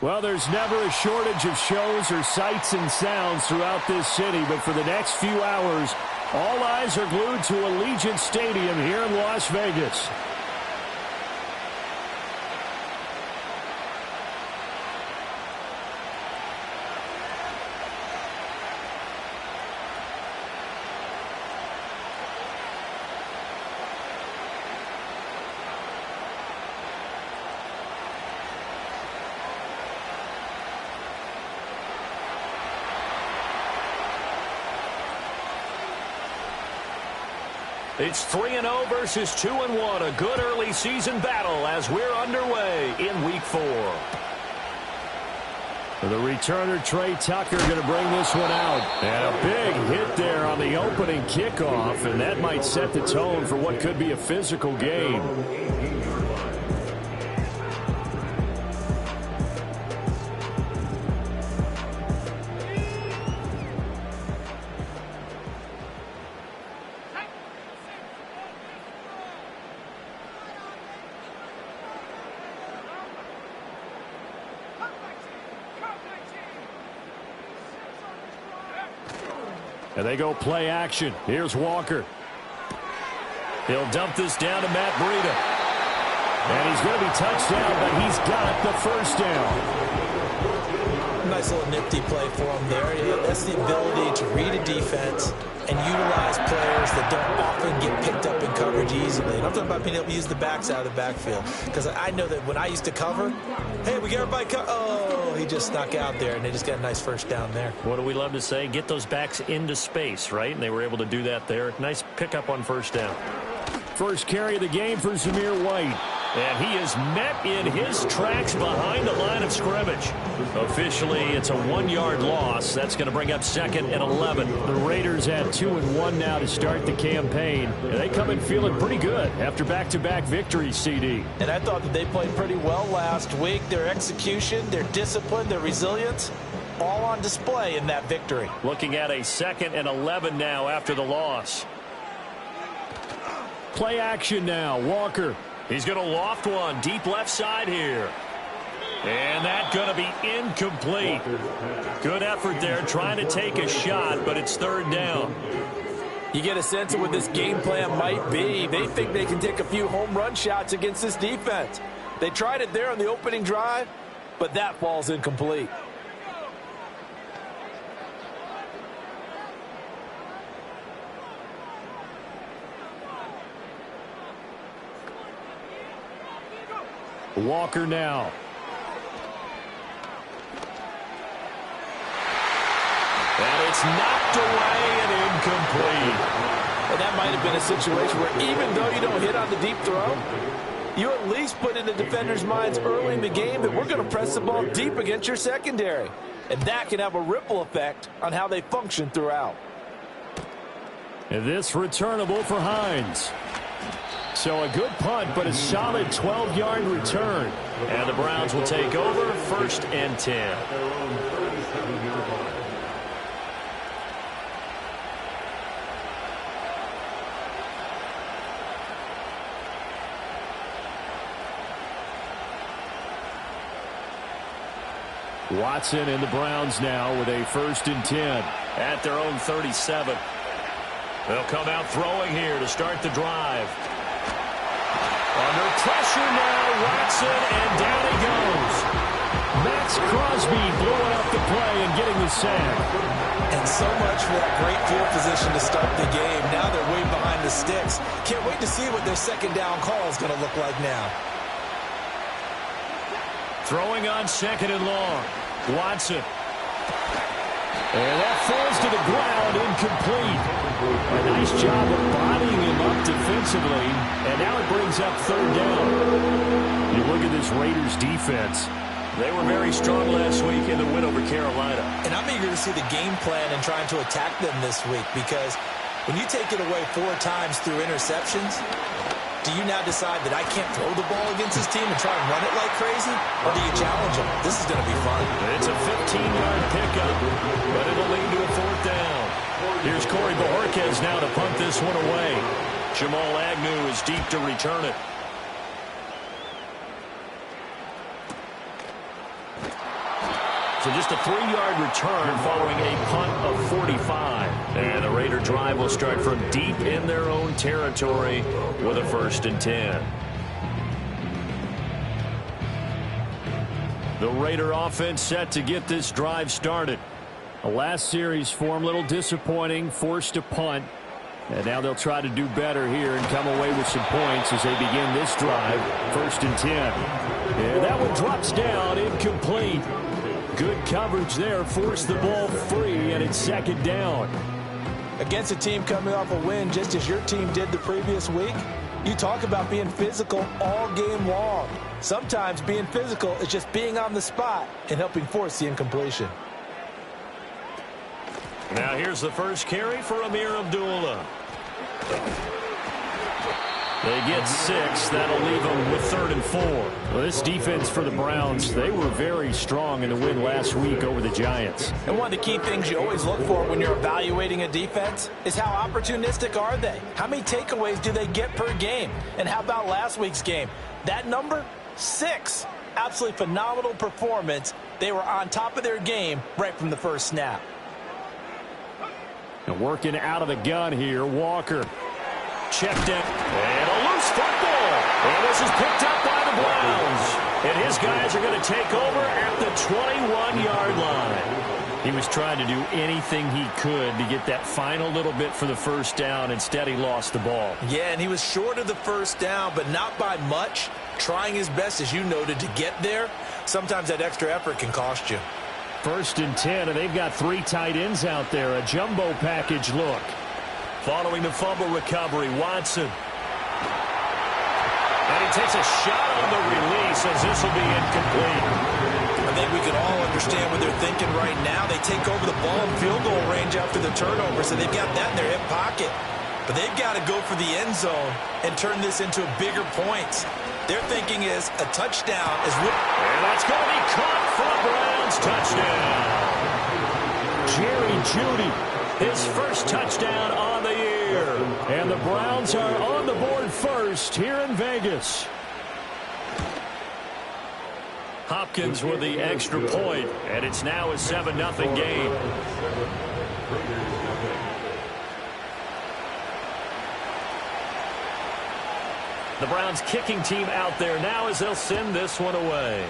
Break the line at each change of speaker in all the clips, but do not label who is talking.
Well, there's never a shortage of shows or sights and sounds throughout this city, but for the next few hours, all eyes are glued to Allegiant Stadium here in Las Vegas.
It's 3-0 versus 2-1. A good early season battle as we're underway in Week 4.
For the returner, Trey Tucker, going to bring this one out. And a big hit there on the opening kickoff, and that might set the tone for what could be a physical game. And they go play action. Here's Walker. He'll dump this down to Matt Breida. And he's going to be touched down, but he's got the first down.
Nice little nifty play for him there. Yeah, that's the ability to read a defense and utilize players that don't often get picked up in coverage easily. And I'm talking about being able to use the backs out of the backfield. Because I know that when I used to cover, hey, we got everybody oh, he just snuck out there, and they just got a nice first down there.
What do we love to say? Get those backs into space, right? And they were able to do that there. Nice pickup on first down.
First carry of the game for Zamir White.
And he is met in his tracks behind the line of scrimmage. Officially, it's a 1-yard loss. That's going to bring up 2nd and 11.
The Raiders at 2-1 now to start the campaign. And they come in feeling pretty good after back-to-back victories, CD.
And I thought that they played pretty well last week. Their execution, their discipline, their resilience, all on display in that victory.
Looking at a 2nd and 11 now after the loss.
Play action now. Walker.
He's going to loft one deep left side here. And that's going to be incomplete. Good effort there trying to take a shot, but it's 3rd down.
You get a sense of what this game plan might be. They think they can take a few home run shots against this defense. They tried it there on the opening drive, but that falls incomplete.
Walker now.
And it's knocked away and incomplete.
And that might have been a situation where even though you don't hit on the deep throw, you at least put in the defender's minds early in the game that we're going to press the ball deep against your secondary. And that can have a ripple effect on how they function throughout.
And this returnable for Hines. So a good punt, but a solid 12-yard return.
And the Browns will take over 1st and 10.
Watson and the Browns now with a 1st and 10.
At their own 37. They'll come out throwing here to start the drive. Under pressure now, Watson, and down he goes.
Max Crosby blowing up the play and getting the sack.
And so much for that great field position to start the game. Now they're way behind the sticks. Can't wait to see what their 2nd down call is going to look like now.
Throwing on 2nd and long. Watson.
And that falls to the ground, incomplete. A nice job of bodying him up defensively, and now it brings up 3rd down. You look at this Raiders defense.
They were very strong last week in the win over Carolina.
And I'm eager to see the game plan and trying to attack them this week, because when you take it away 4 times through interceptions, do you now decide that I can't throw the ball against this team and try and run it like crazy? Or do you challenge them? This is going to be fun.
It's a 15-yard pickup, but it'll lead to a 4th down. Here's Corey Bojorquez now to punt this one away. Jamal Agnew is deep to return it. So just a 3-yard return following a punt of 45. And the Raider drive will start from deep in their own territory with a 1st and 10. The Raider offense set to get this drive started.
The last series form a little disappointing, forced a punt. And now they'll try to do better here and come away with some points as they begin this drive. 1st and 10. And that one drops down, incomplete. Good coverage there, forced the ball free, and it's 2nd down.
Against a team coming off a win just as your team did the previous week, you talk about being physical all game long. Sometimes being physical is just being on the spot and helping force the incompletion.
Now here's the first carry for Amir Abdullah. They get 6. That'll leave them with 3rd and 4.
Well, this defense for the Browns, they were very strong in the win last week over the Giants.
And one of the key things you always look for when you're evaluating a defense is how opportunistic are they? How many takeaways do they get per game? And how about last week's game? That number, 6. Absolutely phenomenal performance. They were on top of their game right from the first snap.
And working out of the gun here, Walker.
Checked in. And a loose football. And this is picked up by the Browns. And his guys are going to take over at the 21-yard line.
He was trying to do anything he could to get that final little bit for the 1st down. Instead, he lost the ball.
Yeah, and he was short of the 1st down, but not by much. Trying his best, as you noted, to get there. Sometimes that extra effort can cost you.
1st and 10, and they've got 3 tight ends out there. A jumbo package look.
Following the fumble recovery, Watson. And he takes a shot on the release as this will be incomplete.
I think we can all understand what they're thinking right now. They take over the ball in field goal range after the turnover, so they've got that in their hip pocket. But they've got to go for the end zone and turn this into bigger points. Their thinking is a touchdown is what.
And that's going to be caught for a Browns touchdown.
Jerry Jeudy,
his first touchdown on the year.
And the Browns are on the board first here in Vegas.
Hopkins with the extra point, and it's now a 7-0 game. The Browns kicking team out there now as they'll send this one away.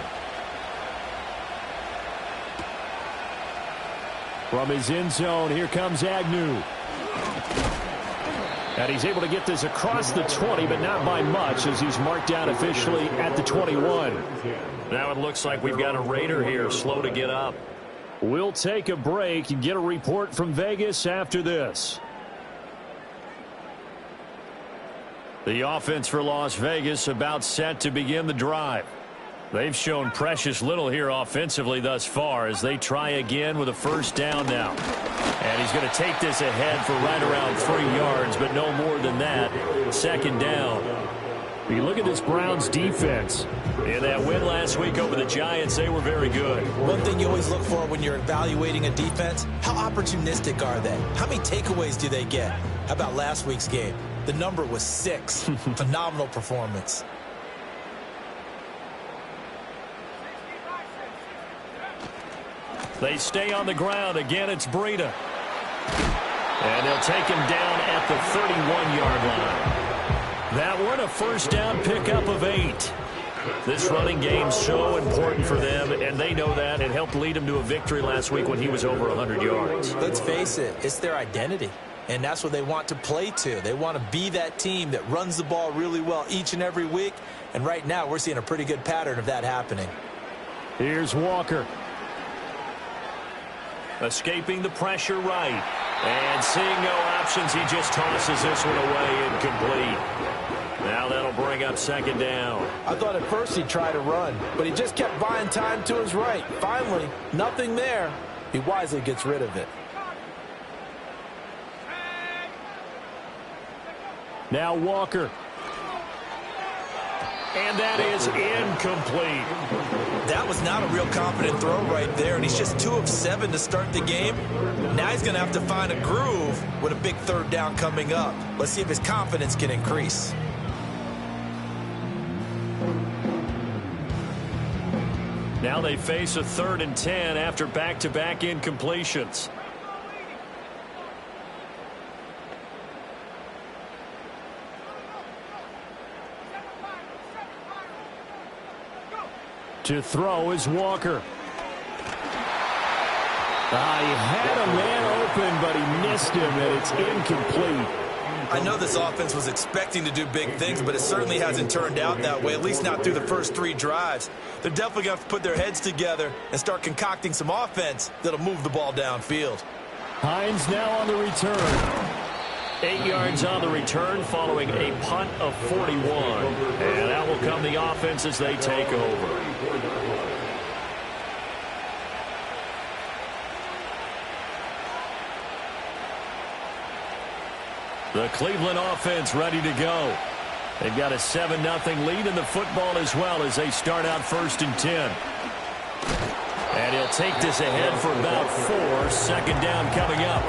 From his end zone, here comes Agnew. And he's able to get this across the 20, but not by much as he's marked out officially at the 21.
Now it looks like we've got a Raider here, slow to get up.
We'll take a break and get a report from Vegas after this. The offense for Las Vegas about set to begin the drive. They've shown precious little here offensively thus far as they try again with a 1st down now. And he's going to take this ahead for right around 3 yards, but no more than that. 2nd down. You look at this Browns defense.
In that win last week over the Giants, they were very good.
One thing you always look for when you're evaluating a defense, how opportunistic are they? How many takeaways do they get? How about last week's game? The number was 6. Phenomenal performance.
They stay on the ground. Again, it's Breida. And they'll take him down at the 31-yard line. That one a 1st down pickup of 8. This running game's so important for them, and they know that. It helped lead them to a victory last week when he was over 100 yards.
Let's face it, it's their identity. And that's what they want to play to. They want to be that team that runs the ball really well each and every week. And right now, we're seeing a pretty good pattern of that happening.
Here's Walker.
Escaping the pressure right. And seeing no options, he just tosses this one away incomplete. Now that'll bring up 2nd down.
I thought at first he'd try to run, but he just kept buying time to his right. Finally, nothing there. He wisely gets rid of it.
Now Walker.
And that is incomplete.
That was not a real confident throw right there, and he's just 2 of 7 to start the game. Now he's going to have to find a groove with a big 3rd down coming up. Let's see if his confidence can increase.
Now they face a 3rd and 10 after back-to-back incompletions. To throw is Walker.
He had a man open, but he missed him, and it's incomplete.
I know this offense was expecting to do big things, but it certainly hasn't turned out that way, at least not through the first 3 drives. They're definitely going to have to put their heads together and start concocting some offense that'll move the ball downfield.
Hines now on the return.
8 yards on the return following a punt of 41. And that will come the offense as they take over. The Cleveland offense ready to go. They've got a 7-0 lead in the football as well as they start out 1st and 10. And he'll take this ahead for about 4. 2nd down coming up.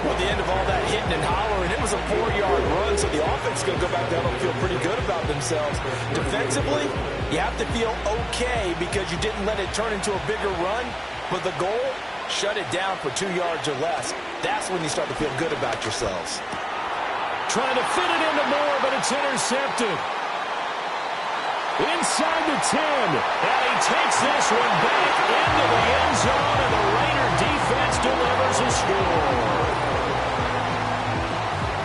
Well, at the end of all that hitting and hollering, it was a 4-yard run, so the offense is going to go back down and feel pretty good about themselves. Defensively, you have to feel okay because you didn't let it turn into a bigger run, but the goal, shut it down for 2 yards or less. That's when you start to feel good about yourselves.
Trying to fit it into Moore, but it's intercepted. Inside the 10.
And he takes this one back into the end zone, and the Raider defense delivers a score.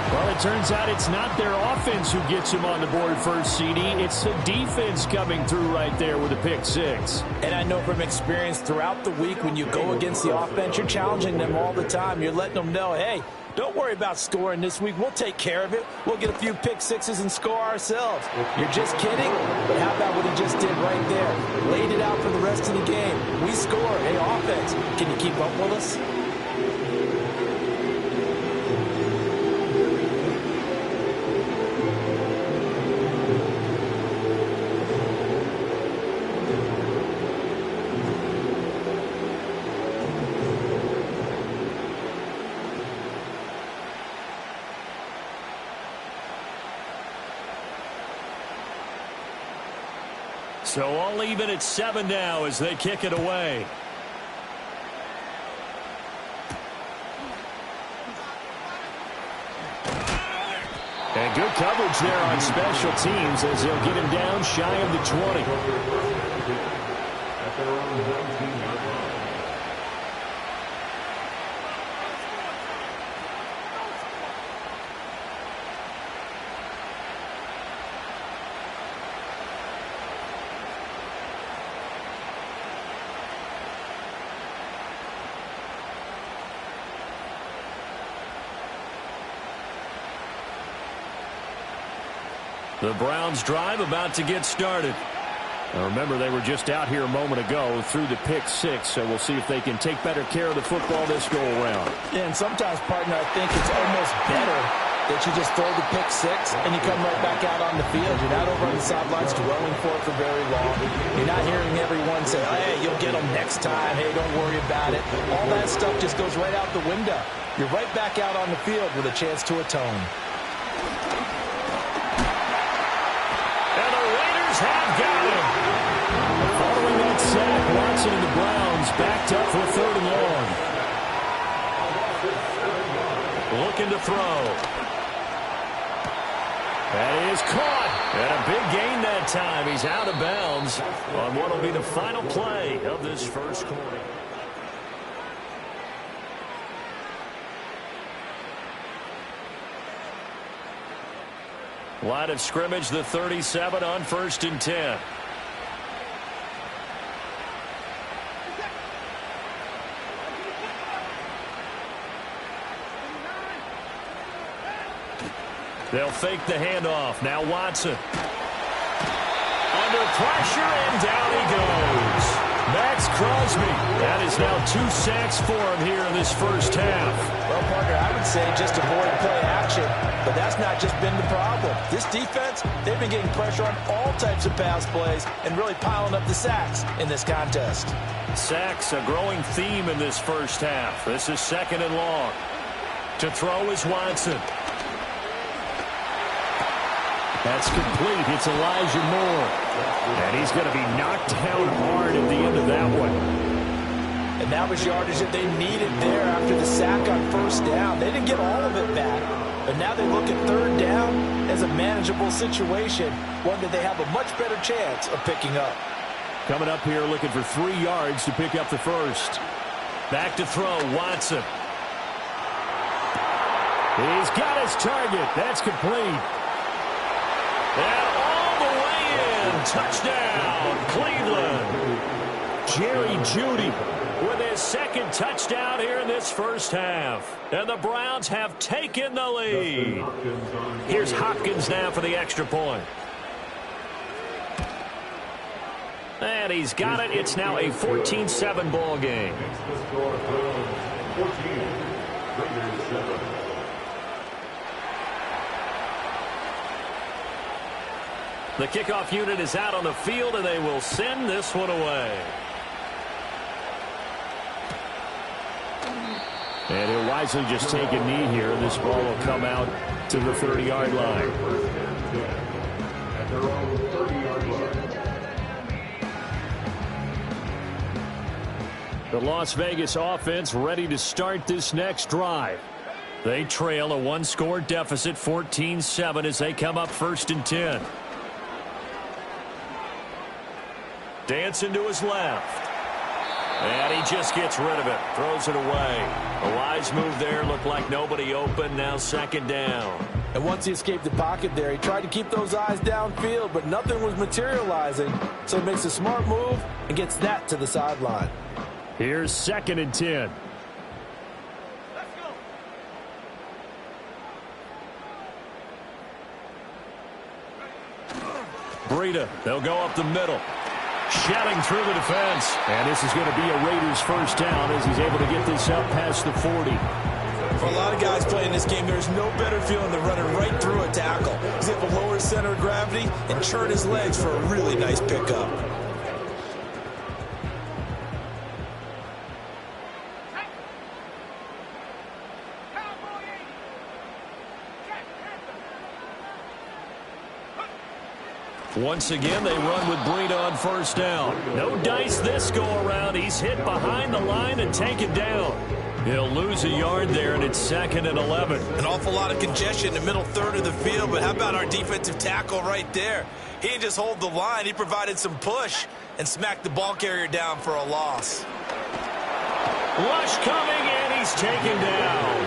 Well, it turns out it's not their offense who gets him on the board first, CD. It's the defense coming through right there with a pick 6.
And I know from experience throughout the week when you go against the offense, you're challenging them all the time. You're letting them know, hey, don't worry about scoring this week. We'll take care of it. We'll get a few pick 6s and score ourselves. You're just kidding? But how about what he just did right there? Laid it out for the rest of the game. We score. Hey, offense, can you keep up with us?
So all even at 7 now as they kick it away.
And good coverage there on special teams as they'll get him down shy of the 20.
The Browns drive about to get started.
Now remember, they were just out here a moment ago through the pick 6, so we'll see if they can take better care of the football this go around.
Yeah, and sometimes, partner, I think it's almost better that you just throw the pick 6 and you come right back out on the field. You're not over on the sidelines dwelling for it for very long. You're not hearing everyone say, hey, you'll get them next time. Hey, don't worry about it. All that stuff just goes right out the window. You're right back out on the field with a chance to atone.
Have got him.
Following that sack, Watson and the Browns backed up for 3rd and
long. Looking to throw.
that is caught.
And a big gain that time. He's out of bounds on what will be the final play of this first quarter. Line of scrimmage, the 37 on 1st and 10. They'll fake the handoff. Now Watson. Under pressure, and down he goes. Max Crosby. That is now 2 sacks for him here in this first half.
Well, partner, I would say just avoid play action, but that's not just been the problem. This defense, they've been getting pressure on all types of pass plays and really piling up the sacks in this contest.
Sacks, a growing theme in this first half. This is 2nd and long. To throw is Watson.
That's complete. It's Elijah Moore. And he's he's going to be knocked down hard at the end of that one.
And that was yardage that they needed there after the sack on first down. They didn't get all of it back, but now they look at third down as a manageable situation, one that they have a much better chance of picking up.
Coming up here looking for 3 yards to pick up the first. Back to throw, Watson. He's got his target. That's complete. And all the way in. Touchdown, Cleveland. Jerry Jeudy with his second touchdown here in this first half. And the Browns have taken the lead. Here's Hopkins now for the extra point. And he's got it. It's now a 14-7 ball game. The kickoff unit is out on the field, and they will send this one away. And he'll wisely just take a knee here. This ball will come out to the 30-yard line. The Las Vegas offense ready to start this next drive. They trail a 1-score deficit, 14-7, as they come up 1st and 10. Dancing to his left. And he just gets rid of it. Throws it away. A wise move there. Looked like nobody open. Now 2nd down.
And once he escaped the pocket there, he tried to keep those eyes downfield, but nothing was materializing. So he makes a smart move and gets that to the sideline.
Here's 2nd and 10. Breida, they'll go up the middle. Shelling through the defense. And this is going to be a Raiders first down as he's able to get this up past the 40.
For a lot of guys playing this game, there's no better feeling than running right through a tackle. He's able to lower his center of gravity and churn his legs for a really nice pickup.
Once again, they run with Breida on first down. No dice this go-around. He's hit behind the line and taken down. He'll lose a yard there, and it's 2nd and 11.
An awful lot of congestion in the middle third of the field, but how about our defensive tackle right there? He didn't just hold the line. He provided some push and smacked the ball carrier down for a loss.
Rush coming, and he's taken down.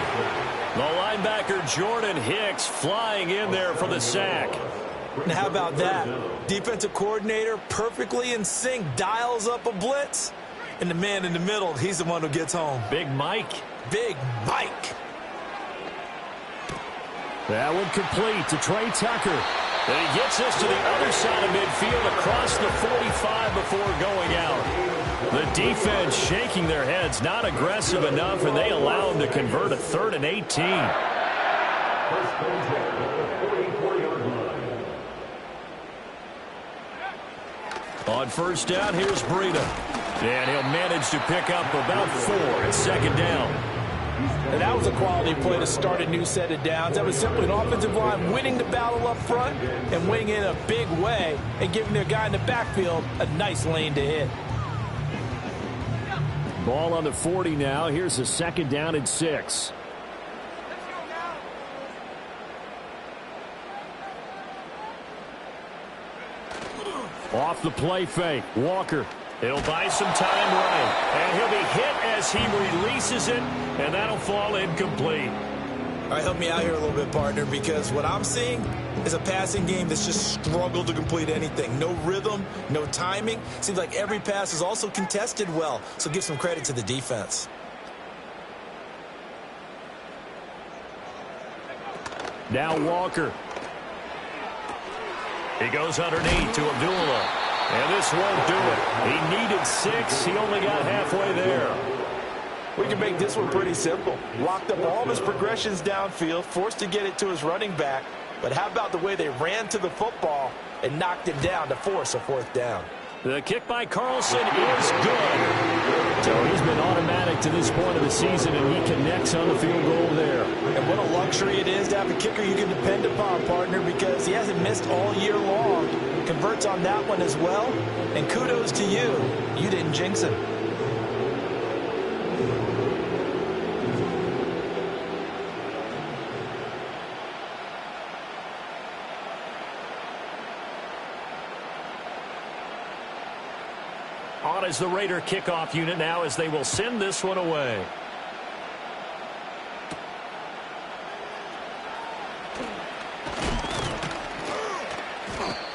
The linebacker, Jordan Hicks, flying in there for the sack.
And how about that? Defensive coordinator perfectly in sync, dials up a blitz. And the man in the middle, he's the one who gets home.
Big Mike.
Big Mike.
That one complete to Trey Tucker. And he gets us to the other side of midfield across the 45 before going out. The defense shaking their heads, not aggressive enough, and they allow him to convert a 3rd and 18. On first down, here's Breida. And he'll manage to pick up about 4 at 2nd down.
And that was a quality play to start a new set of downs. That was simply an offensive line winning the battle up front and winning in a big way and giving their guy in the backfield a nice lane to hit.
Ball on the 40 now. Here's a 2nd down and 6. Off the play fake. Walker. He'll buy some time right. And he'll be hit as he releases it. And that'll fall incomplete.
All right, help me out here a little bit, partner, because what I'm seeing is a passing game that's just struggled to complete anything. No rhythm, no timing. Seems like every pass is also contested well. So give some credit to the defense.
Now Walker. He goes underneath to Abdullah. And this won't do it. He needed 6. He only got halfway there.
We can make this one pretty simple. Locked up all of his progressions downfield, forced to get it to his running back. But how about the way they ran to the football and knocked him down to force a 4th down?
The kick by Carlson is good.
So he's been automatic to this point of the season, and he connects on the field goal there.
And what a luxury it is to have a kicker you can depend upon, partner, because he hasn't missed all year long. Converts on that one as well. And kudos to you. You didn't jinx him.
On is the Raider kickoff unit now as they will send this one away.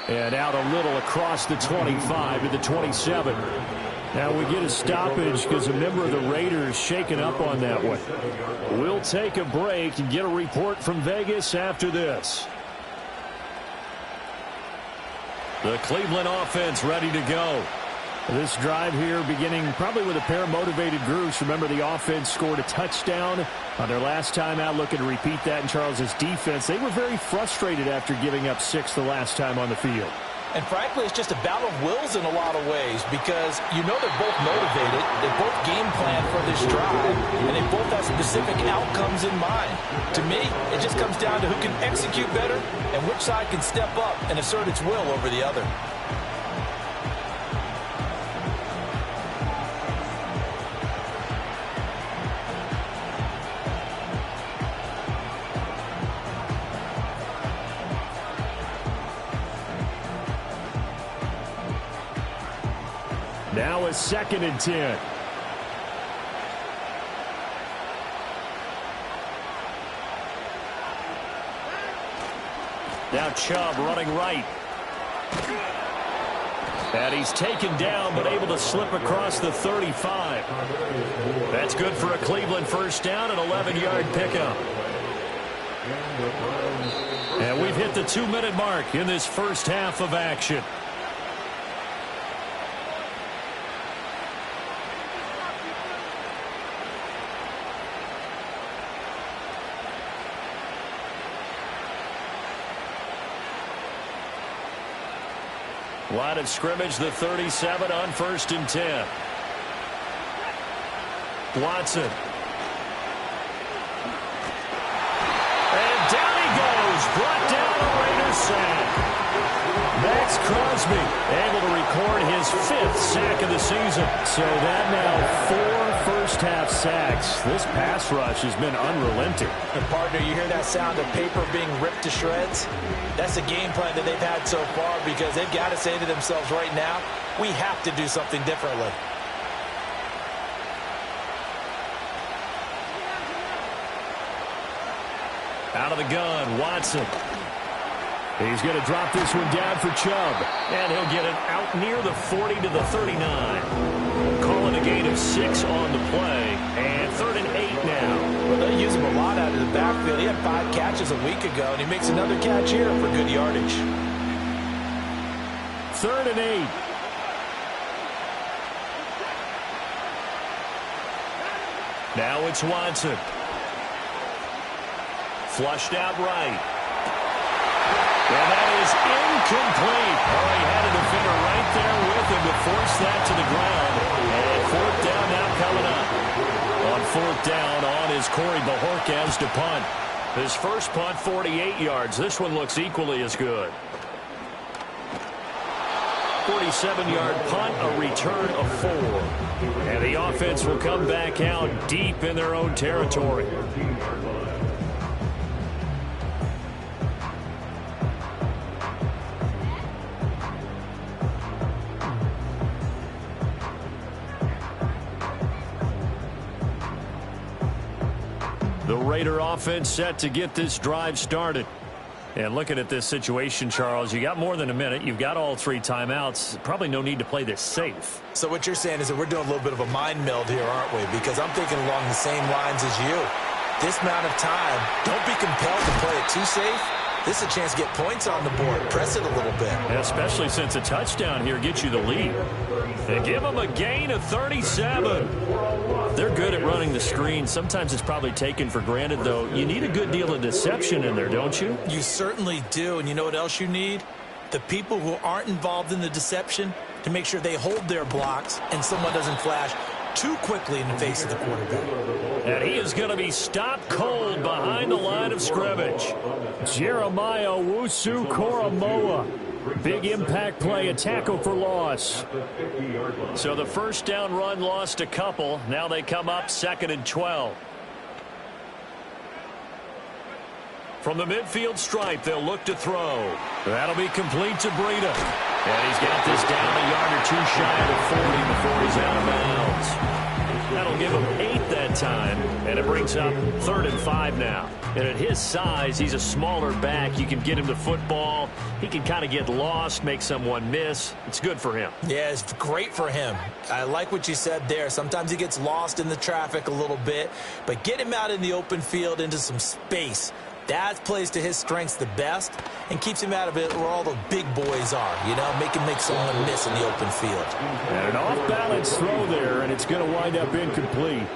And out a little across the 25 to the 27. Now we get a stoppage because a member of the Raiders shaken up on that one. We'll take a break and get a report from Vegas after this.
The Cleveland offense ready to go.
This drive here beginning probably with a pair of motivated groups. Remember, the offense scored a touchdown on their last time out, looking to repeat that in Charles's defense. They were very frustrated after giving up 6 the last time on the field.
And frankly, it's just a battle of wills in a lot of ways because you know they're both motivated, they both game plan for this drive, and they both have specific outcomes in mind. To me, it just comes down to who can execute better and which side can step up and assert its will over the other.
Now a 2nd and 10.
Now Chubb running right. And he's taken down but able to slip across the 35. That's good for a Cleveland first down, an 11-yard pickup. And we've hit the 2-minute mark in this first half of action. Line of scrimmage, the 37 on 1st and 10. Watson. And down he goes. Brought down a Raiders sack. Max Crosby able to record his 5th sack of the season.
So that now 4 first-half sacks. This pass rush has been unrelenting.
And partner, you hear that sound of paper being ripped to shreds? That's the game plan that they've had so far because they've got to say to themselves right now, we have to do something differently.
Out of the gun, Watson.
He's going to drop this one down for Chubb.
And he'll get it out near the 40 to the 39. Calling a gain of 6 on the play. And 3rd and 8 now.
Well, they use him a lot out of the backfield. He had 5 catches a week ago, and he makes another catch here for good yardage.
3rd and 8.
Now it's Watson. Flushed out right. And that is incomplete. Oh, he had a defender right there with him to force that to the ground. And 4th down now coming up. On 4th down on is Corey Bojorquez to punt. His first punt, 48 yards. This one looks equally as good. 47-yard punt, a return of 4. And the offense will come back out deep in their own territory. The Raider offense set to get this drive started. And looking at this situation, Charles, you got more than a minute. You've got all 3 timeouts. Probably no need to play this safe.
So what you're saying is that we're doing a little bit of a mind meld here, aren't we? Because I'm thinking along the same lines as you. This amount of time, don't be compelled to play it too safe. This is a chance to get points on the board. Press it a little bit.
Especially since a touchdown here gets you the lead. And give them a gain of 37. They're good at running the screen. Sometimes it's probably taken for granted, though. You need a good deal of deception in there, don't you?
You certainly do. And you know what else you need? The people who aren't involved in the deception, to make sure they hold their blocks and someone doesn't flash too quickly in the face of the quarterback.
And he is going to be stopped cold behind the line of scrimmage.
Jeremiah Owusu-Koramoah. Big impact play, a tackle for loss.
So the first down run lost a couple. Now they come up 2nd and 12. From the midfield stripe, they'll look to throw. That'll be complete to Breida. And he's got this down a yard or two shy of the 40 before he's out of bounds. That'll give him 8 that time, and it brings up 3rd and 5 now. And at his size, he's a smaller back. You can get him the football. He can kind of get lost, make someone miss. It's good for him.
Yeah, it's great for him. I like what you said there. Sometimes he gets lost in the traffic a little bit, but get him out in the open field into some space. That plays to his strengths the best and keeps him out of it where all the big boys are, you know, make him make someone miss in the open field.
And an off-balance throw there, and it's going to wind up incomplete.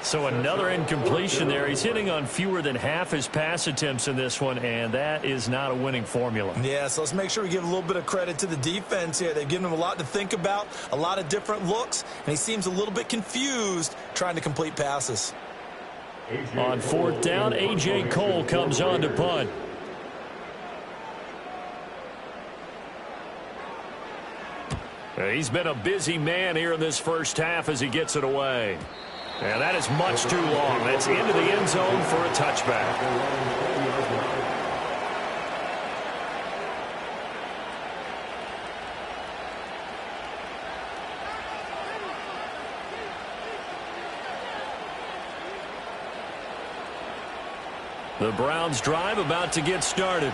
So another incompletion there. He's hitting on fewer than half his pass attempts in this one, and that is not a winning formula.
Yeah, so let's make sure we give a little bit of credit to the defense here. They've given him a lot to think about, a lot of different looks, and he seems a little bit confused trying to complete passes.
On 4th down, A.J. Cole comes on to punt. He's been a busy man here in this first half as he gets it away. And that is much too long. That's into the end zone for a touchback. The Browns drive about to get started.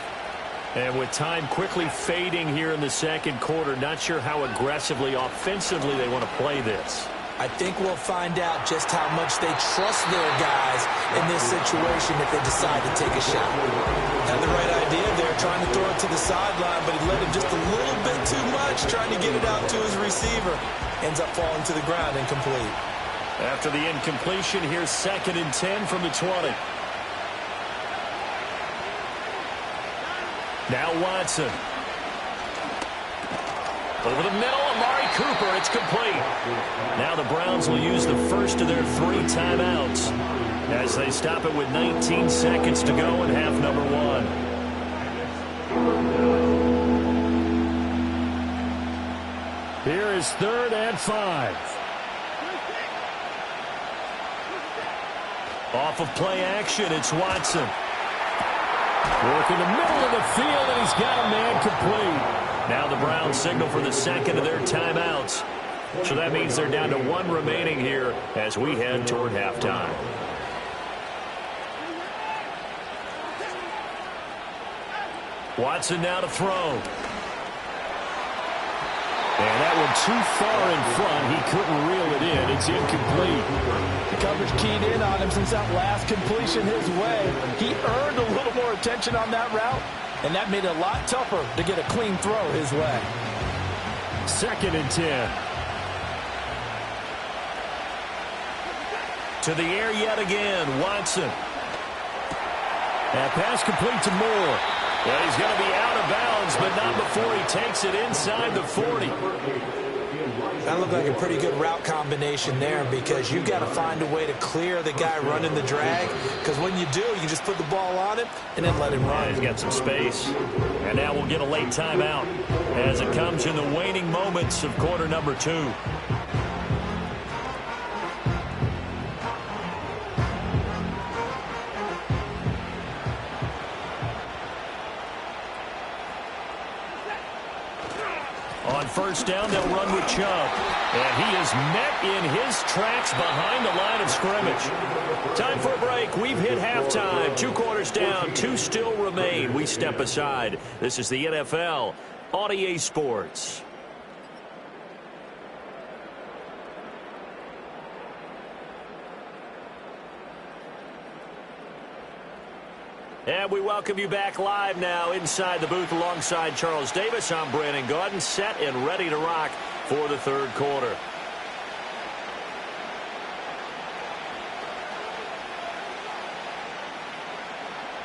And with time quickly fading here in the second quarter, not sure how aggressively, offensively they want to play this.
I think we'll find out just how much they trust their guys in this situation if they decide to take a shot. Had the right idea there, trying to throw it to the sideline, but he let him just a little bit too much, trying to get it out to his receiver. Ends up falling to the ground incomplete.
After the incompletion, here's 2nd and 10 from the 20. Now Watson. Over the middle, Amari Cooper. It's complete. Now the Browns will use the first of their 3 timeouts as they stop it with 19 seconds to go in half number 1.
Here is 3rd and 5.
Off of play action, it's Watson.
Work in the middle of the field, and he's got a man complete.
Now the Browns signal for the 2nd of their timeouts. So that means they're down to 1 remaining here as we head toward halftime. Watson now to throw.
And that one too far in front. He couldn't reel it in. It's incomplete.
The coverage keyed in on him since that last completion his way. He earned a little more attention on that route, and that made it a lot tougher to get a clean throw his way.
2nd and 10.
To the air yet again, Watson.
That pass complete to Moore.
Well, he's going to be out of bounds, but not before he takes it inside the 40.
That looked like a pretty good route combination there because you've got to find a way to clear the guy running the drag, because when you do, you can just put the ball on him and then let him run.
He's got some space. And now we'll get a late timeout as it comes in the waning moments of quarter number 2. On 1st down, they'll run with Chubb. And he is met in his tracks behind the line of scrimmage. Time for a break. We've hit halftime. 2 quarters down. 2 still remain. We step aside. This is the NFL on EA Sports. And we welcome you back live now inside the booth alongside Charles Davis. I'm Brandon Gaudin, set and ready to rock for the 3rd quarter.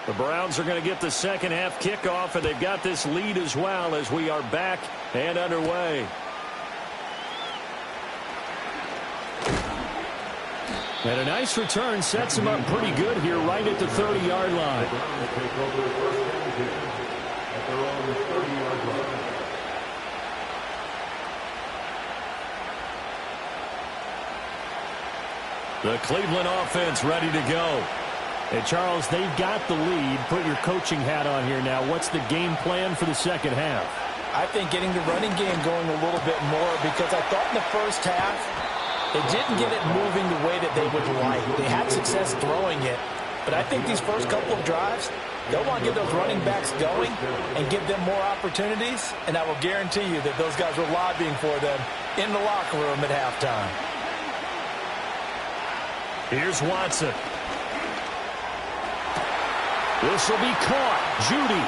The Browns are going to get the second half kickoff, and they've got this lead as well as we are back and underway.
And a nice return sets him up pretty good here right at the 30-yard line. The Cleveland offense ready to go. Hey, Charles, they've got the lead. Put your coaching hat on here now. What's the game plan for the second half?
I think getting the running game going a little bit more, because I thought in the first half they didn't get it moving the way that they would like. They had success throwing it, but I think these first couple of drives, they'll want to get those running backs going and give them more opportunities, and I will guarantee you that those guys were lobbying for them in the locker room at halftime.
Here's Watson. This will be caught. Judy.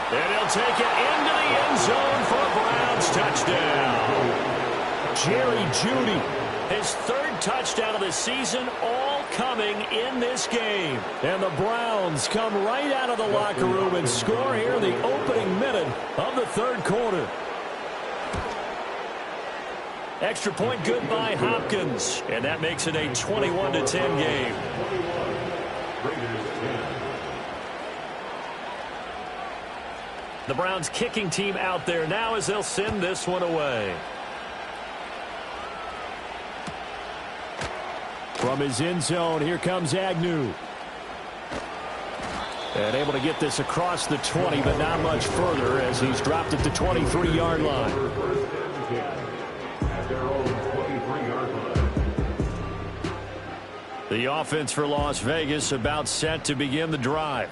And he'll take it into the end zone for a Browns touchdown. Jerry Judy, his third touchdown of the season, all coming in this game. And the Browns come right out of the locker room and score here in the opening minute of the third quarter. Extra point good by Hopkins, and that makes it a 21-10 game. The Browns kicking team out there now as they'll send this one away. From his end zone, here comes Agnew. And able to get this across the 20, but not much further as he's dropped at the 23-yard line. The offense for Las Vegas about set to begin the drive.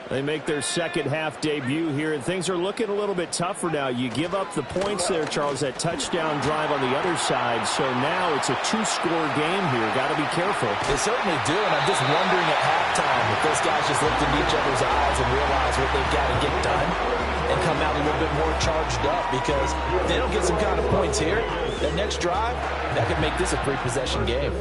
They make their second half debut here, and things are looking a little bit tougher now. You give up the points there, Charles, that touchdown drive on the other side. So now it's a two-score game here. Got to be careful.
They certainly do, and I'm just wondering at halftime if those guys just looked into each other's eyes and realize what they've got to get done and come out a little bit more charged up, because if they don't get some kind of points here, that next drive, that could make this a three-possession game.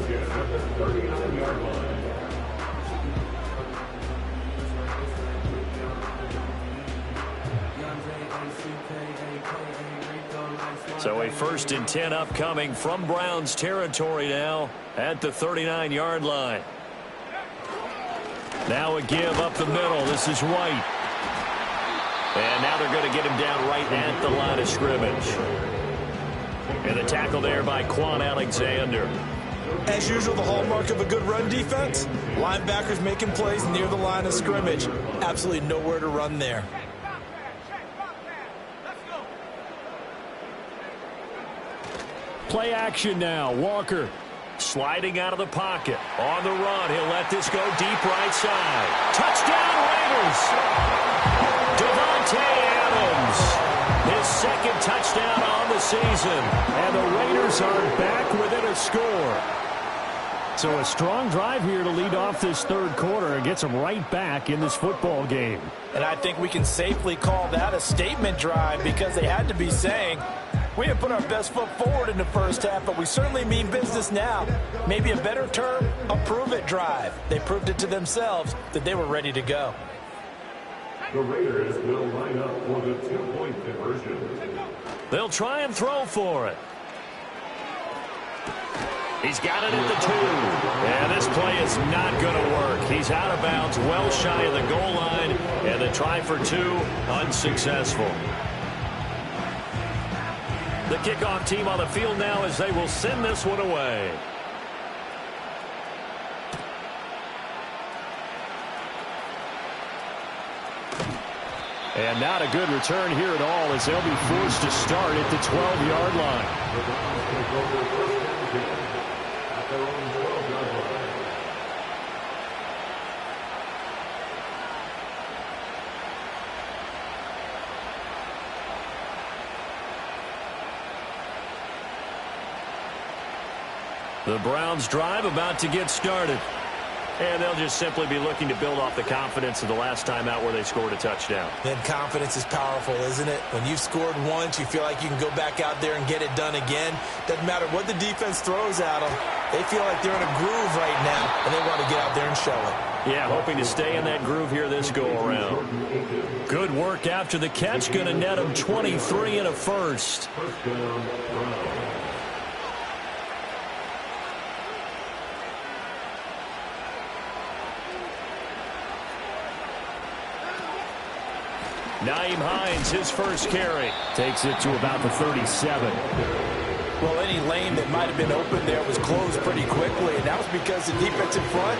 So a 1st and 10 upcoming from Browns territory now at the 39-yard line. Now a give up the middle. This is White. And now they're going to get him down right at the line of scrimmage. And the tackle there by Quan Alexander.
As usual, the hallmark of a good run defense, linebackers making plays near the line of scrimmage. Absolutely nowhere to run there.
Play action now. Walker sliding out of the pocket. On the run, he'll let this go deep right side. Touchdown Raiders! Davante Adams, his second touchdown on the season. And the Raiders are back within a score. So a strong drive here to lead off this third quarter and gets them right back in this football game.
And I think we can safely call that a statement drive, because they had to be saying, we have put our best foot forward in the first half, but we certainly mean business now. Maybe a better term, a prove-it drive. They proved it to themselves that they were ready to go.
The Raiders will line up for the two-point conversion.
They'll try and throw for it. He's got it at the 2. And this play is not going to work. He's out of bounds, well shy of the goal line. And the try for 2, unsuccessful. The kickoff team on the field now as they will send this one away. And not a good return here at all, as they'll be forced to start at the 12-yard line. The Browns drive about to get started. And they'll just simply be looking to build off the confidence of the last time out where they scored a touchdown.
Then confidence is powerful, isn't it? When you've scored once, you feel like you can go back out there and get it done again. Doesn't matter what the defense throws at them. They feel like they're in a groove right now, and they want to get out there and show it.
Yeah, hoping to stay in that groove here this go-around. Good work after the catch. Going to net them 23 and a first.
Nyheim Hines, his first carry.
Takes it to about the 37.
Well, any lane that might have been open there was closed pretty quickly, and that was because the defense in front,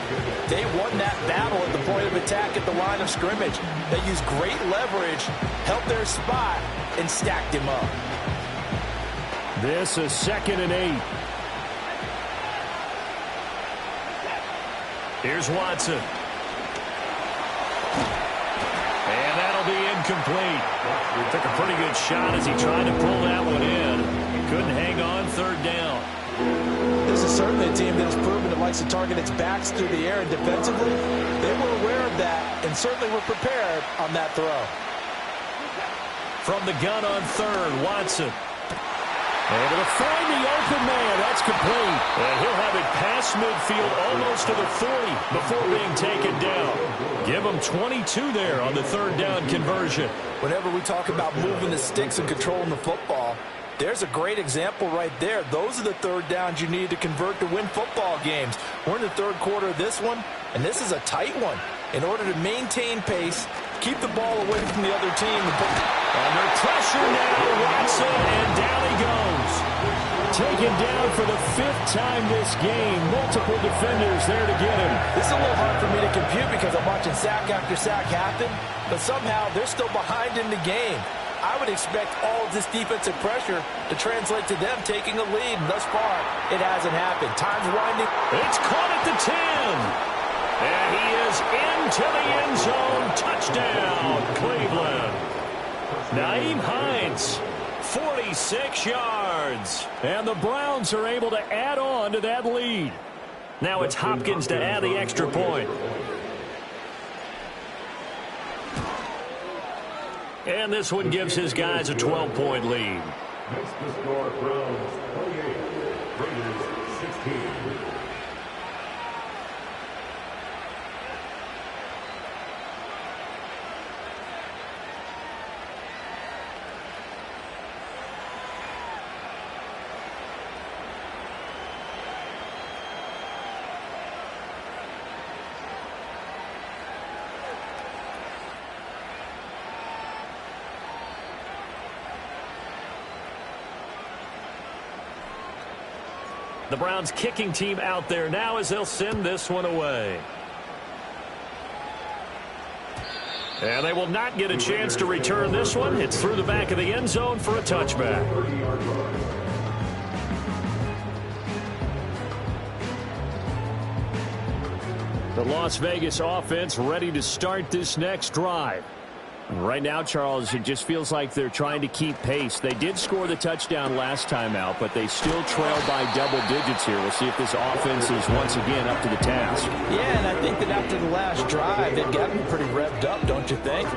they won that battle at the point of attack at the line of scrimmage. They used great leverage, held their spot, and stacked him up.
This is 2nd and 8.
Here's Watson. And that'll be incomplete. Took a pretty good shot as he tried to pull that one in. Couldn't hang on 3rd down.
This is certainly a team that has proven it likes to target its backs through the air, and defensively, they were aware of that and certainly were prepared on that throw.
From the gun on 3rd, Watson.
Able to find the open man. That's complete.
And he'll have it past midfield almost to the 40 before being taken down. Give him 22 there on the 3rd down conversion.
Whenever we talk about moving the sticks and controlling the football, there's a great example right there. Those are the 3rd downs you need to convert to win football games. We're in the 3rd quarter of this one, and this is a tight one. In order to maintain pace, keep the ball away from the other team.
Under pressure now, Watson, and down he goes.
Taken down for the 5th time this game. Multiple defenders there to get him.
This is a little hard for me to compute because I'm watching sack after sack happen, but somehow they're still behind in the game. I would expect all of this defensive pressure to translate to them taking a lead, and thus far, it hasn't happened. Time's winding.
It's caught at the 10. And he is into the end zone. Touchdown, Cleveland. Nyheim Hines, 46 yards.
And the Browns are able to add on to that lead.
Now it's Hopkins to add the extra point. And this one gives his guys a 12-point lead.
Makes the score Browns 28, Raiders 16.
The Browns kicking team out there now as they'll send this one away. And they will not get a chance to return this one. It's through the back of the end zone for a touchback.
The Las Vegas offense ready to start this next drive. Right now, Charles, it just feels like they're trying to keep pace. They did score the touchdown last time out, but they still trail by double digits here. We'll see if this offense is once again up to the task.
Yeah, and I think that after the last drive, they've gotten pretty revved up, don't you think?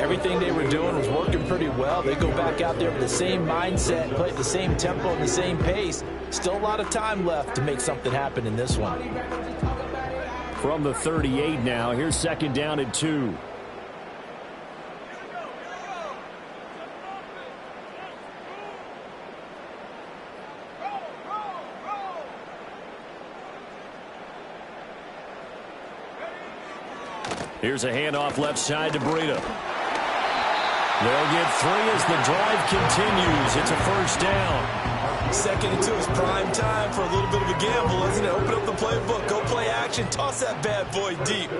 Everything they were doing was working pretty well. They go back out there with the same mindset, play at the same tempo and the same pace. Still a lot of time left to make something happen in this one.
From the 38 now, here's 2nd down and 2.
Here's a handoff left side to Breida. They'll get 3 as the drive continues. It's a 1st down.
2nd and 2 is prime time for a little bit of a gamble, isn't it? Open up the playbook, go play action, toss that bad boy deep.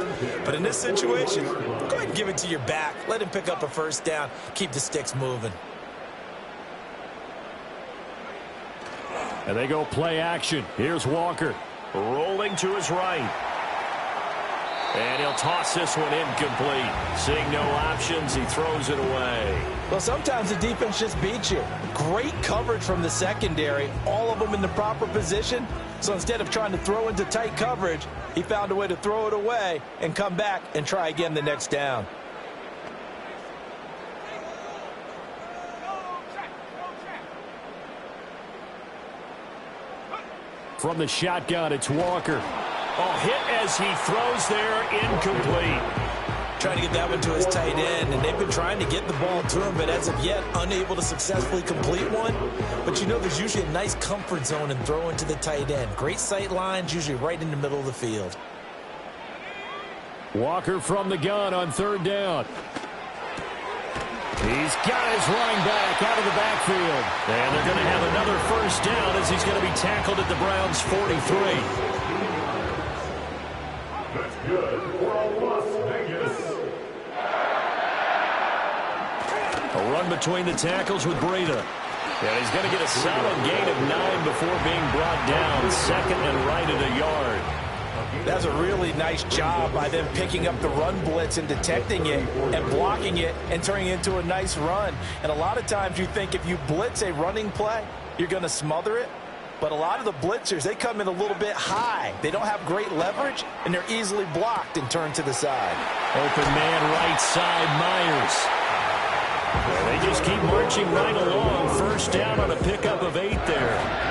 But in this situation, go ahead and give it to your back. Let him pick up a 1st down. Keep the sticks moving.
And they go play action. Here's Walker.
Rolling to his right. And he'll toss this one incomplete. Seeing no options, he throws it away.
Well, sometimes the defense just beats you. Great coverage from the secondary, all of them in the proper position. So instead of trying to throw into tight coverage, he found a way to throw it away and come back and try again the next down.
From the shotgun, it's Walker.
Oh, hit as he throws there, incomplete.
Trying to get that one to his tight end, and they've been trying to get the ball to him, but as of yet, unable to successfully complete one. But you know there's usually a nice comfort zone in throwing to the tight end. Great sight lines, usually right in the middle of the field.
Walker from the gun on 3rd down. He's got his running back out of the backfield.
And they're going to have another first down as he's going to be tackled at the Browns' 43.
That's good for Las Vegas.
A run between the tackles with Breida. And he's going to get a solid gain of 9 before being brought down. Second and right at a yard.
That's a really nice job by them picking up the run blitz and detecting it and blocking it and turning it into a nice run. And a lot of times you think if you blitz a running play, you're going to smother it. But a lot of the blitzers, they come in a little bit high. They don't have great leverage, and they're easily blocked and turned to the side.
Open man right side, Myers. Well, they just keep marching right along. First down on a pickup of 8 there.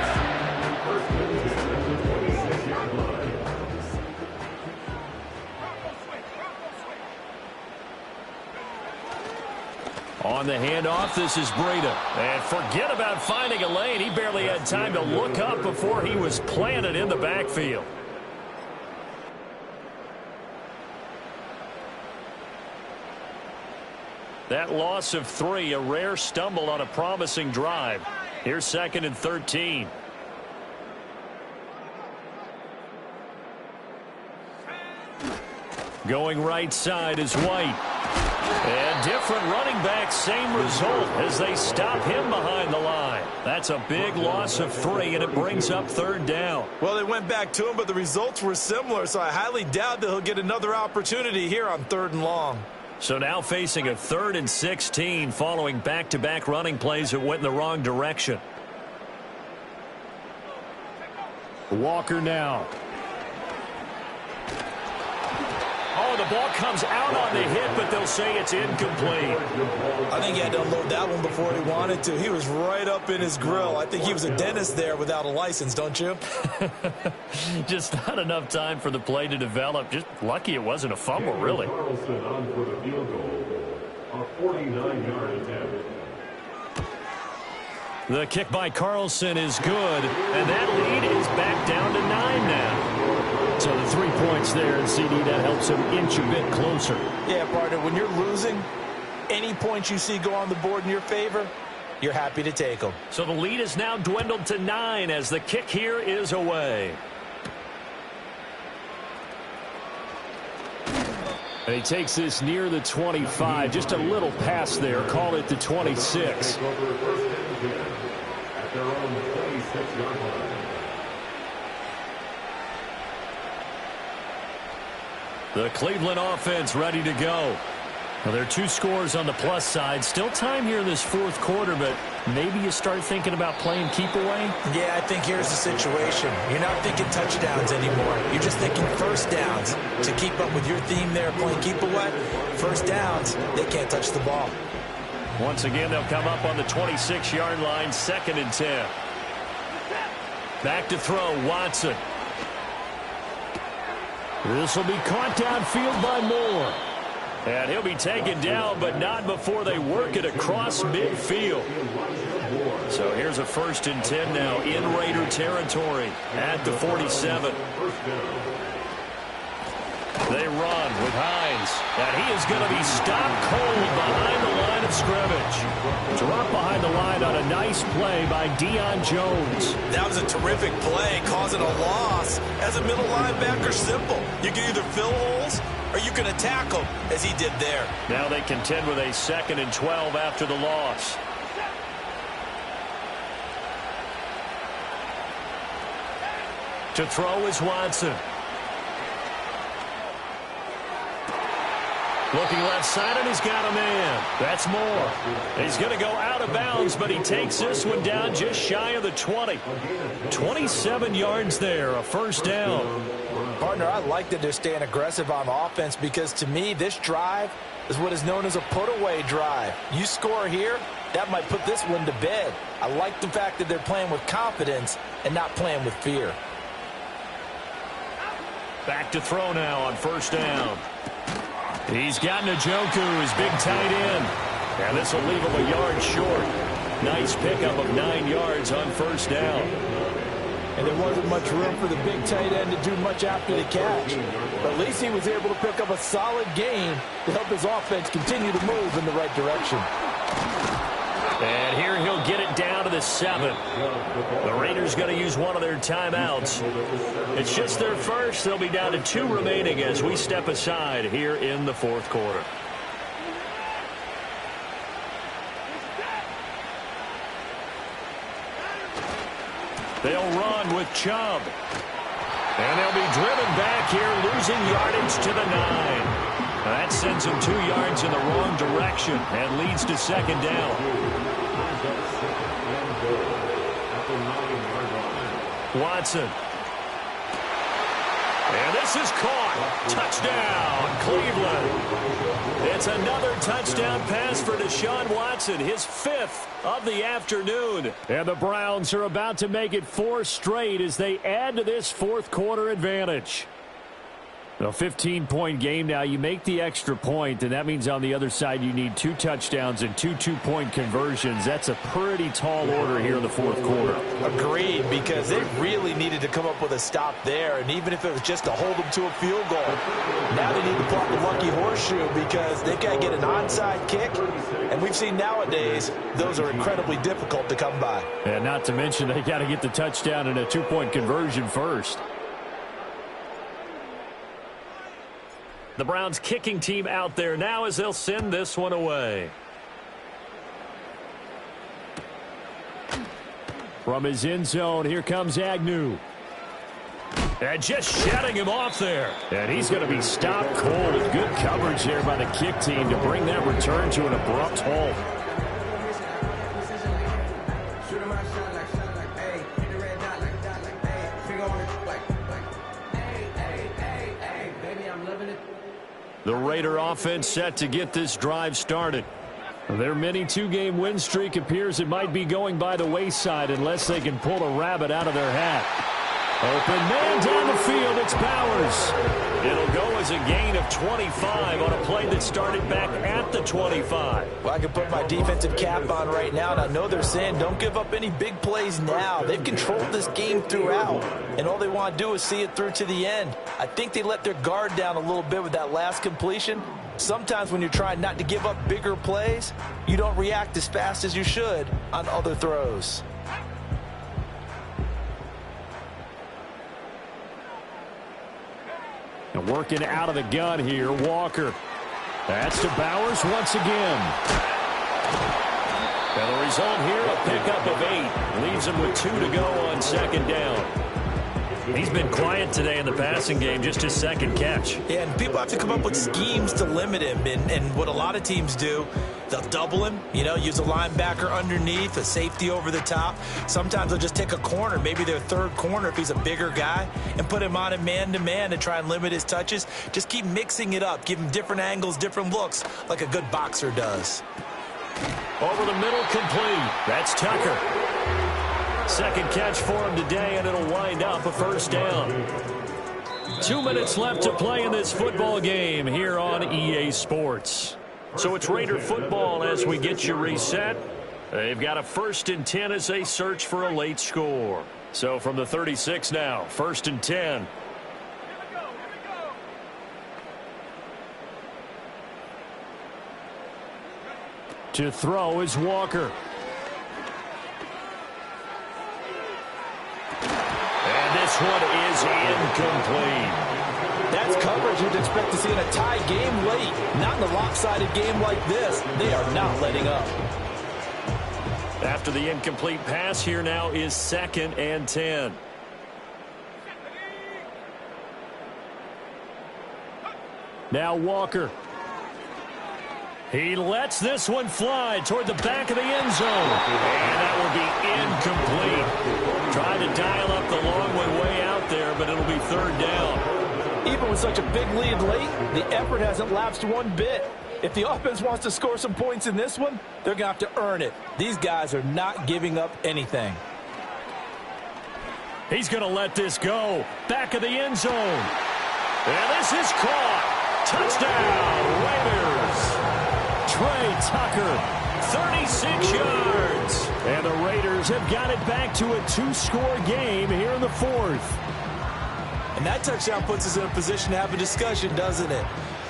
On the handoff, this is Breida. And forget about finding a lane. He barely had time to look up before he was planted in the backfield. That loss of 3, a rare stumble on a promising drive. Here's 2nd and 13. Going right side is White. And different running back, same result as they stop him behind the line. That's a big loss of 3, and it brings up 3rd down.
Well, they went back to him, but the results were similar, so I highly doubt that he'll get another opportunity here on 3rd and long.
So now facing a 3rd and 16 following back-to-back running plays that went in the wrong direction.
Walker now.
Oh, the ball comes out on the hit, but they'll say it's incomplete.
I think he had to unload that one before he wanted to. He was right up in his grill. I think he was a dentist there without a license, don't you?
Just not enough time for the play to develop. Just lucky it wasn't a fumble, really.
Carlson on for the field goal. A 49-yard attempt.
The kick by Carlson is good, and that lead is back down to 9 now.
So the 3 points there, and CD, that helps him inch a bit closer.
Yeah, partner, when you're losing, any points you see go on the board in your favor, you're happy to take them.
So the lead is now dwindled to 9 as the kick here is away.
And he takes this near the 25. Just a little pass there. Call it the 26.
At their own 26-yard line.
The Cleveland offense ready to go. Well, there are 2 scores on the plus side. Still time here in this 4th quarter, but maybe you start thinking about playing keep away?
Yeah, I think here's the situation. You're not thinking touchdowns anymore. You're just thinking first downs. To keep up with your theme there, playing keep away, first downs, they can't touch the ball.
Once again, they'll come up on the 26-yard line, 2nd and 10. Back to throw, Watson.
This will be caught downfield by Moore.
And he'll be taken down, but not before they work it across midfield. So here's a 1st and 10 now in Raider territory at the 47. They run with Hines, and he is going to be stopped cold behind the line of scrimmage. Dropped behind the line on a nice play by Deion Jones.
That was a terrific play, causing a loss. As a middle linebacker, simple. You can either fill holes or you can attack them, as he did there.
Now they contend with a 2nd and 12 after the loss. To throw is Watson. Looking left side, and he's got a man. That's Moore. He's going to go out of bounds, but he takes this one down just shy of the 20. 27 yards there, a 1st down.
Partner, I like that they're staying aggressive on offense because, to me, this drive is what is known as a put-away drive. You score here, that might put this one to bed. I like the fact that they're playing with confidence and not playing with fear.
Back to throw now on 1st down. He's got Njoku, his big tight end. And this will leave him a yard short. Nice pickup of 9 yards on 1st down.
And there wasn't much room for the big tight end to do much after the catch. But at least he was able to pick up a solid gain to help his offense continue to move in the right direction.
And here he'll get it down to the 7. The Raiders going to use one of their timeouts. It's just their first. They'll be down to 2 remaining as we step aside here in the fourth quarter. They'll run with Chubb. And they'll be driven back here, losing yardage to the 9. That sends them 2 yards in the wrong direction and leads to second down. Watson. And this is caught. Touchdown, Cleveland. It's another touchdown pass for Deshaun Watson, his 5th of the afternoon. And the Browns are about to make it 4 straight as they add to this fourth quarter advantage. A 15-point game now. You make the extra point, and that means on the other side you need 2 touchdowns and 2 two-point conversions. That's a pretty tall order here in the fourth quarter.
Agreed, because they really needed to come up with a stop there, and even if it was just to hold them to a field goal, now they need to pull out the lucky horseshoe because they've got to get an onside kick, and we've seen nowadays those are incredibly difficult to come by.
And not to mention they got to get the touchdown and a 2-point conversion first. The Browns kicking team out there now as they'll send this one away. From his end zone, here comes Agnew. And just shutting him off there. And he's going to be stopped cold. Good coverage there by the kick team to bring that return to an abrupt halt. The Raider offense set to get this drive started. Their mini 2-game win streak appears it might be going by the wayside unless they can pull a rabbit out of their hat. Open man down the field. It's Bowers. It'll go as a gain of 25 on a play that started back at the 25.
Well, I can put my defensive cap on right now, and I know they're saying don't give up any big plays now. They've controlled this game throughout, and all they want to do is see it through to the end. I think they let their guard down a little bit with that last completion. Sometimes when you're trying not to give up bigger plays, you don't react as fast as you should on other throws.
And working out of the gun here, Walker. That's to Bowers once again. And the result here, a pickup of 8. Leaves him with 2 to go on second down. He's been quiet today in the passing game, just his second catch.
Yeah, and people have to come up with schemes to limit him. And what a lot of teams do, they'll double him, use a linebacker underneath, a safety over the top. Sometimes they'll just take a corner, maybe their third corner if he's a bigger guy, and put him on a man-to-man to try and limit his touches. Just keep mixing it up, give him different angles, different looks, like a good boxer does.
Over the middle, complete. That's Tucker. Second catch for him today, and it'll wind up a first down. 2 minutes left to play in this football game here on EA Sports. So it's Raider football as we get you reset. They've got a 1st and 10 as they search for a late score. So from the 36 now, 1st and 10. To throw is Walker. And this one is incomplete.
That's coverage you'd expect to see in a tie game late. Not in a lopsided game like this. They are not letting up.
After the incomplete pass, here now is 2nd and 10. Now Walker. He lets this one fly toward the back of the end zone. And that will be incomplete. Trying to dial up the long one way out there, but it'll be 3rd down.
Even with such a big lead late, the effort hasn't lapsed one bit. If the offense wants to score some points in this one, they're going to have to earn it. These guys are not giving up anything.
He's going to let this go. Back of the end zone. And this is caught. Touchdown, Raiders. Trey Tucker, 36 yards. And the Raiders have got it back to a 2-score game here in the 4th.
And that touchdown puts us in a position to have a discussion, doesn't it?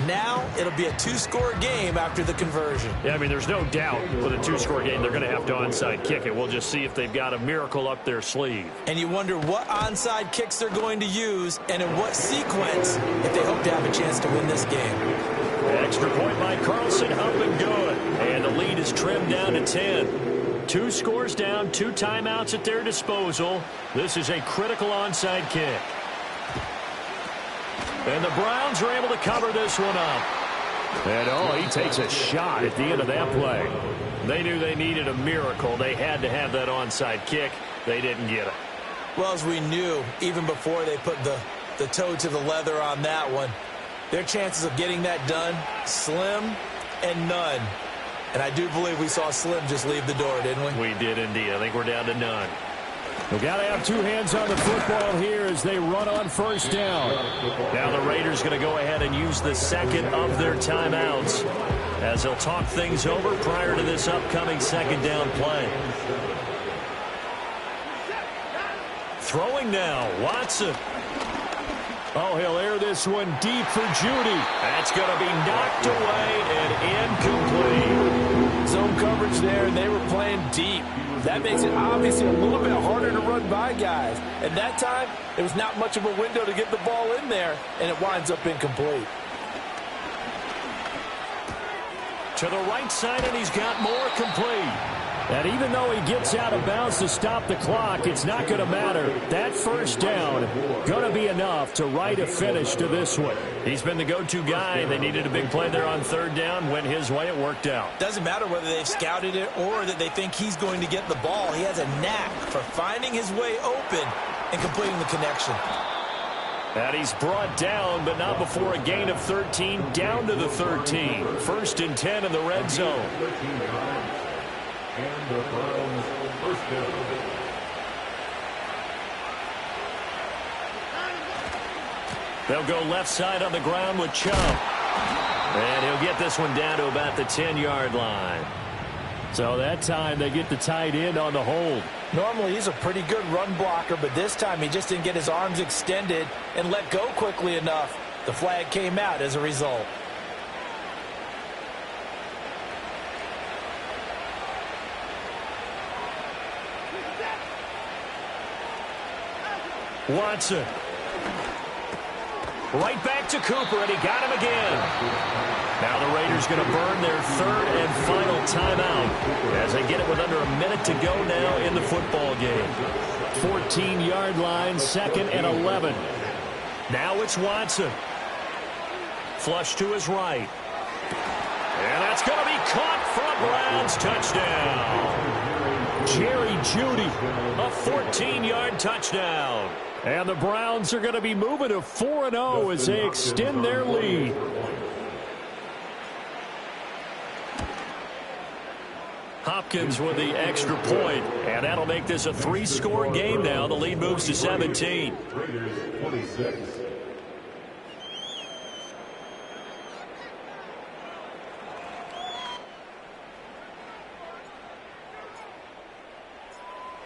Now it'll be a two-score game after the conversion.
Yeah, I mean, there's no doubt with a two-score game they're going to have to onside kick it. We'll just see if they've got a miracle up their sleeve.
And you wonder what onside kicks they're going to use and in what sequence if they hope to have a chance to win this game.
Extra point by Carlson, up and good. And the lead is trimmed down to 10. 2 scores down, 2 timeouts at their disposal. This is a critical onside kick. And the Browns are able to cover this one up. And, he takes a shot at the end of that play. They knew they needed a miracle. They had to have that onside kick. They didn't get it.
Well, as we knew, even before they put the toe to the leather on that one, their chances of getting that done, slim and none. And I do believe we saw Slim just leave the door, didn't we?
We did indeed. I think we're down to none.
We've got to have 2 hands on the football here as they run on first down.
Now the Raiders going to go ahead and use the second of their timeouts as they'll talk things over prior to this upcoming second down play. Throwing now, Watson.
Oh, he'll air this one deep for Judy.
That's going to be knocked away and incomplete.
Zone coverage there, and they were playing deep. That makes it obviously a little bit harder to run by guys. And that time, there was not much of a window to get the ball in there, and it winds up incomplete.
To the right side, and he's got more complete.
And even though he gets out of bounds to stop the clock, it's not going to matter. That first down going to be enough to write a finish to this one.
He's been the go-to guy. They needed a big play there on third down. Went his way. It worked out.
Doesn't matter whether they've scouted it or that they think he's going to get the ball. He has a knack for finding his way open and completing the connection.
And he's brought down, but not before a gain of 13, down to the 13. 1st and 10 in the red zone.
And the Browns first down.
They'll go left side on the ground with Chubb. And he'll get this one down to about the 10-yard line.
So that time they get the tight end on the hold.
Normally he's a pretty good run blocker, but this time he just didn't get his arms extended and let go quickly enough. The flag came out as a result.
Watson. Right back to Cooper, and he got him again. Now the Raiders going to burn their 3rd and final timeout as they get it with under a minute to go now in the football game.
14-yard line, 2nd and 11.
Now it's Watson. Flush to his right. And that's going to be caught for a Browns touchdown.
Jerry Judy.
A 14-yard touchdown.
And the Browns are going to be moving to 4-0 as they extend their lead.
Hopkins with the extra point, and that'll make this a 3-score game now. The lead moves to 17.
Raiders 26.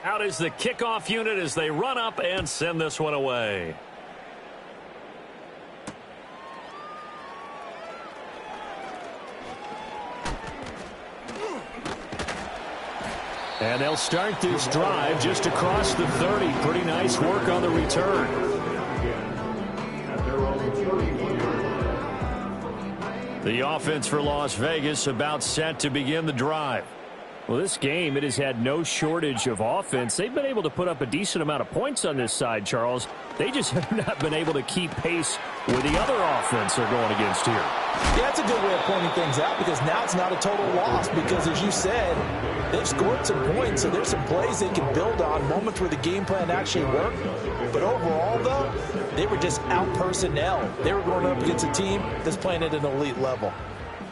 Out is the kickoff unit as they run up and send this one away.
And they'll start this drive just across the 30. Pretty nice work on the return.
The offense for Las Vegas about set to begin the drive.
Well, this game, it has had no shortage of offense. They've been able to put up a decent amount of points on this side, Charles. They just have not been able to keep pace with the other offense they're going against here.
Yeah, that's a good way of pointing things out because now it's not a total loss because, as you said, they've scored some points, so there's some plays they can build on, moments where the game plan actually worked. But overall, though, they were just out-personnel. They were going up against a team that's playing at an elite level.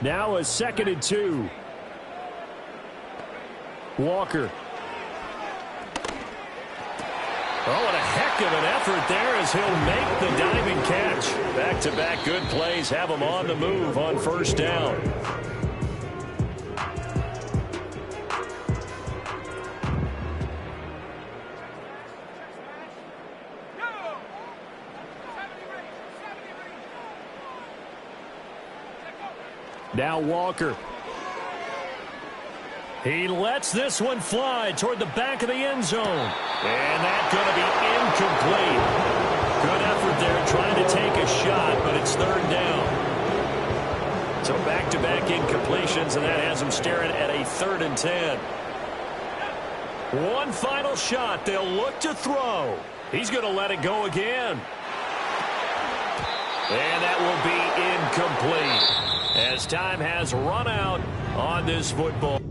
Now a 2nd and 2. Walker.
Oh, and a heck of an effort there as he'll make the diving catch. Back-to-back good plays have him on the move on first down.
Now Walker. He lets this one fly toward the back of the end zone. And that's going to be incomplete. Good effort there trying to take a shot, but it's third down. So back-to-back incompletions, and that has them staring at a 3rd and 10. One final shot. They'll look to throw. He's going to let it go again. And that will be incomplete as time has run out on this football.